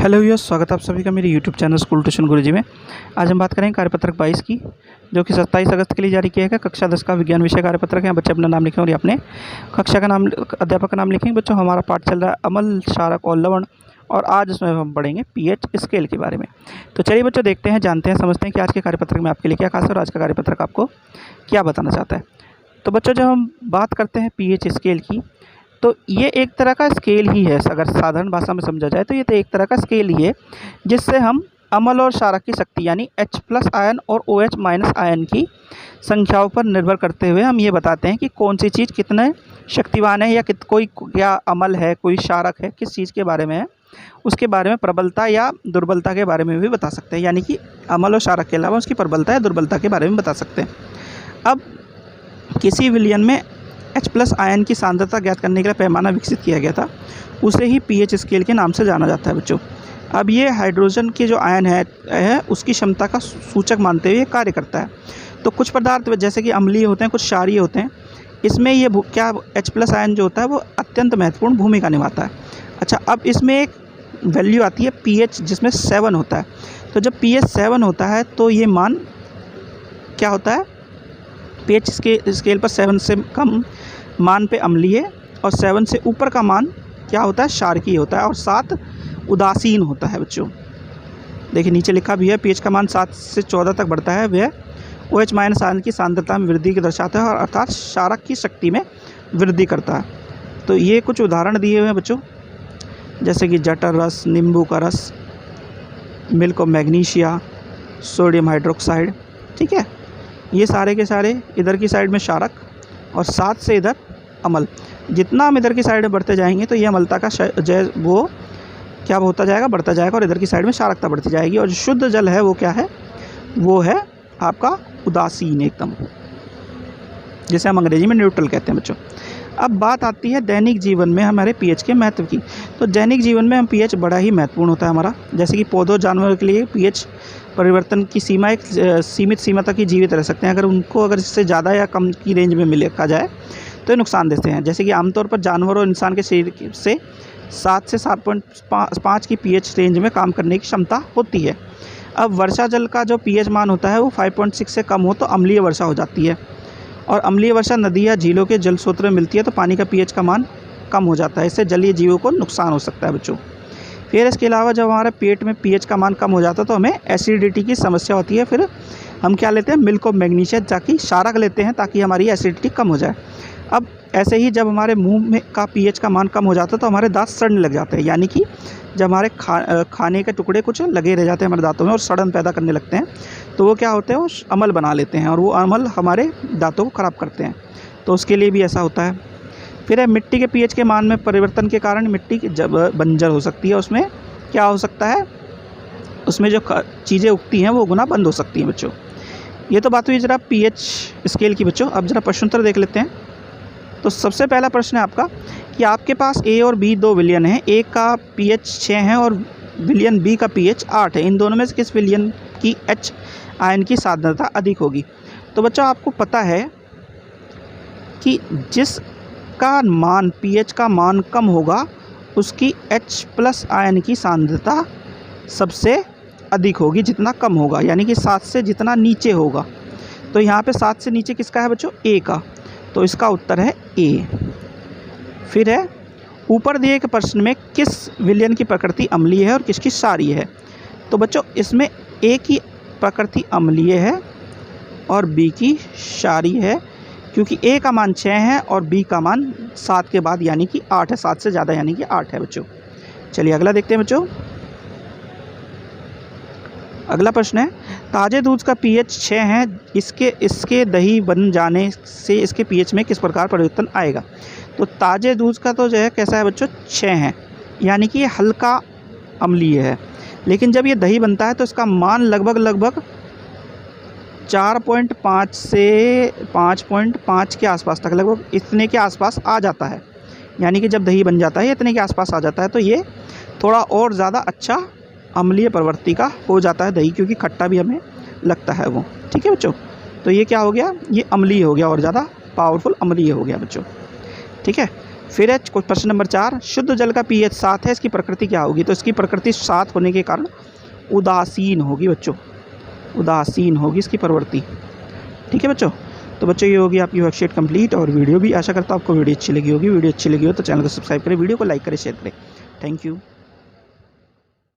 Hello viewers, स्वागत है आप सभी का मेरे यूट्यूब चैनल स्कूल ट्यूशन गुरुजी में। आज हम बात करेंगे कार्यपत्रक 22 की, जो कि 27 अगस्त के लिए जारी किया गया। कक्षा 10 का विज्ञान विषय कार्यपत्रक है। बच्चे अपना नाम लिखें और ये अपने कक्षा का नाम, अध्यापक का नाम लिखेंगे। बच्चों, हमारा पाठ चल रहा है अम्ल, क्षारक और लवण, और आज उसमें हम पढ़ेंगे पीएच स्केल के बारे में। तो चलिए बच्चों, देखते हैं, जानते हैं, समझते हैं कि आज के कार्यपत्रक में आपके लिए क्या खास है और आज का कार्यपत्रक आपको क्या बताना चाहता है। तो बच्चों, जब हम बात करते हैं पीएच स्केल की, तो ये एक तरह का स्केल ही है। अगर साधारण भाषा में समझा जाए तो ये तो एक तरह का स्केल ही है, जिससे हम अम्ल और क्षारक की शक्ति यानी H+ आयन और OH- आयन की संख्याओं पर निर्भर करते हुए हम ये बताते हैं कि कौन सी चीज़ कितने शक्तिवान है, या कोई क्या अम्ल है, कोई क्षारक है, किस चीज़ के बारे में है, उसके बारे में प्रबलता या दुर्बलता के बारे में भी बता सकते हैं। यानी कि अम्ल और क्षारक के अलावा उसकी प्रबलता या दुर्बलता के बारे में बता सकते हैं। अब किसी विलयन में H+ आयन की सांद्रता ज्ञात करने के लिए पैमाना विकसित किया गया था, उसे ही पीएच स्केल के नाम से जाना जाता है बच्चों। अब ये हाइड्रोजन के जो आयन है उसकी क्षमता का सूचक मानते हुए कार्य करता है। तो कुछ पदार्थ जैसे कि अम्लीय होते हैं, कुछ क्षारीय होते हैं, इसमें ये H+ आयन जो होता है वो अत्यंत महत्वपूर्ण भूमिका निभाता है। अच्छा, अब इसमें एक वैल्यू आती है pH, जिसमें 7 होता है। तो जब pH 7 होता है तो ये मान क्या होता है, pH स्केल पर 7 से कम मान पे अम्लीय और 7 से ऊपर का मान क्या होता है, क्षारकीय होता है, और 7 उदासीन होता है बच्चों। देखिए नीचे लिखा भी है, pH का मान 7 से 14 तक बढ़ता है, वह OH- आयन की सांद्रता में वृद्धि को दर्शाता है, और अर्थात क्षारक की शक्ति में वृद्धि करता है। तो ये कुछ उदाहरण दिए हुए हैं बच्चों, जैसे कि जटर रस, नींबू का रस, milk of magnesia, sodium hydroxide. ठीक है, ये सारे के सारे इधर की साइड में क्षारक और 7 से इधर अम्ल। जितना हम इधर की साइड में बढ़ते जाएंगे तो ये अम्लता का वो क्या होता जाएगा, बढ़ता जाएगा, और इधर की साइड में क्षारकता बढ़ती जाएगी। और जो शुद्ध जल है वो क्या है, वो है आपका उदासीन एकदम, जिसे हम अंग्रेजी में न्यूट्रल कहते हैं बच्चों। अब बात आती है दैनिक जीवन में हमारे पीएच के महत्व की। तो दैनिक जीवन में हम पीएच बड़ा ही महत्वपूर्ण होता है हमारा। जैसे कि पौधों, जानवरों के लिए पीएच परिवर्तन की सीमा एक सीमित सीमा तक ही जीवित रह सकते हैं। अगर इससे ज़्यादा या कम की रेंज में लिखा जाए तो ये नुकसान देते हैं। जैसे कि आमतौर पर जानवर और इंसान के शरीर से 7 से 7.5 की पीएच रेंज में काम करने की क्षमता होती है। अब वर्षा जल का जो पीएच मान होता है वो 5.6 से कम हो तो अम्लीय वर्षा हो जाती है, और अम्लीय वर्षा नदी या झीलों के जल स्रोत में मिलती है तो पानी का पीएच का मान कम हो जाता है। इससे जलीय जीवों को नुकसान हो सकता है बच्चों। फिर इसके अलावा जब हमारे पेट में पीएच का मान कम हो जाता है तो हमें एसिडिटी की समस्या होती है। फिर हम क्या लेते हैं, मिल्क ऑफ मैग्नीशिया, ताकि क्षारक लेते हैं ताकि हमारी एसिडिटी कम हो जाए। अब ऐसे ही जब हमारे मुंह में का पीएच का मान कम हो जाता है तो हमारे दांत सड़ने लग जाते हैं। यानी कि जब हमारे खाने के टुकड़े कुछ लगे रह जाते हैं हमारे दांतों में और सड़न पैदा करने लगते हैं, तो वो क्या होते हैं, वो अम्ल बना लेते हैं, और वो अम्ल हमारे दांतों को ख़राब करते हैं। तो उसके लिए भी ऐसा होता है। फिर है मिट्टी के पीएच के मान में परिवर्तन के कारण मिट्टी जब बंजर हो सकती है, उसमें क्या हो सकता है, उसमें जो चीज़ें उगती हैं वो उगना बंद हो सकती हैं बच्चों। ये तो बात हुई जरा पीएच स्केल की बच्चों। अब जरा प्रश्नोत्तर देख लेते हैं। तो सबसे पहला प्रश्न है आपका कि आपके पास ए और बी दो विलयन हैं। ए का pH 6 है और विलयन बी का pH 8 है। इन दोनों में से किस विलयन की H आयन की सांद्रता अधिक होगी? तो बच्चों, आपको पता है कि जिसका मान pH का मान कम होगा उसकी H+ आयन की सांद्रता सबसे अधिक होगी जितना कम होगा, यानी कि 7 से जितना नीचे होगा। तो यहाँ पे 7 से नीचे किसका है बच्चों, ए का। तो इसका उत्तर है ए। फिर है ऊपर दिए गए प्रश्न में किस विलयन की प्रकृति अम्लीय है और किसकी क्षारीय है? तो बच्चों, इसमें ए की प्रकृति अम्लीय है और बी की क्षारीय है, क्योंकि ए का मान 6 है और बी का मान 7 के बाद यानी कि 8 है। 7 से ज़्यादा यानी कि 8 है बच्चों। चलिए अगला देखते हैं बच्चों। अगला प्रश्न है, ताज़े दूध का pH 6 है, इसके दही बन जाने से इसके pH में किस प्रकार परिवर्तन आएगा? तो ताज़े दूध का तो जो है कैसा है बच्चों, 6 है, यानी कि ये हल्का अम्लीय है। लेकिन जब ये दही बनता है तो इसका मान लगभग 4.5 से 5.5 के आसपास तक, लगभग इतने के आसपास आ जाता है। यानी कि जब दही बन जाता है इतने के आसपास आ जाता है तो ये थोड़ा और ज़्यादा अच्छा अम्लीय प्रवृत्ति का हो जाता है दही, क्योंकि खट्टा भी हमें लगता है वो। ठीक है बच्चों, तो ये क्या हो गया, ये अम्लीय हो गया और ज़्यादा पावरफुल अम्लीय हो गया बच्चों। ठीक है। फिर है प्रश्न नंबर 4, शुद्ध जल का pH 7 है, इसकी प्रकृति क्या होगी? तो इसकी प्रकृति 7 होने के कारण उदासीन होगी बच्चों, उदासीन होगी इसकी प्रवृत्ति। ठीक है बच्चों। तो बच्चों ये होगी आपकी वर्कशीट कंप्लीट और वीडियो भी। आशा करता हूँ आपको वीडियो अच्छी लगी होगी। वीडियो अच्छी लगी हो तो चैनल को सब्सक्राइब करें, वीडियो को लाइक करें, शेयर करें। Thank you.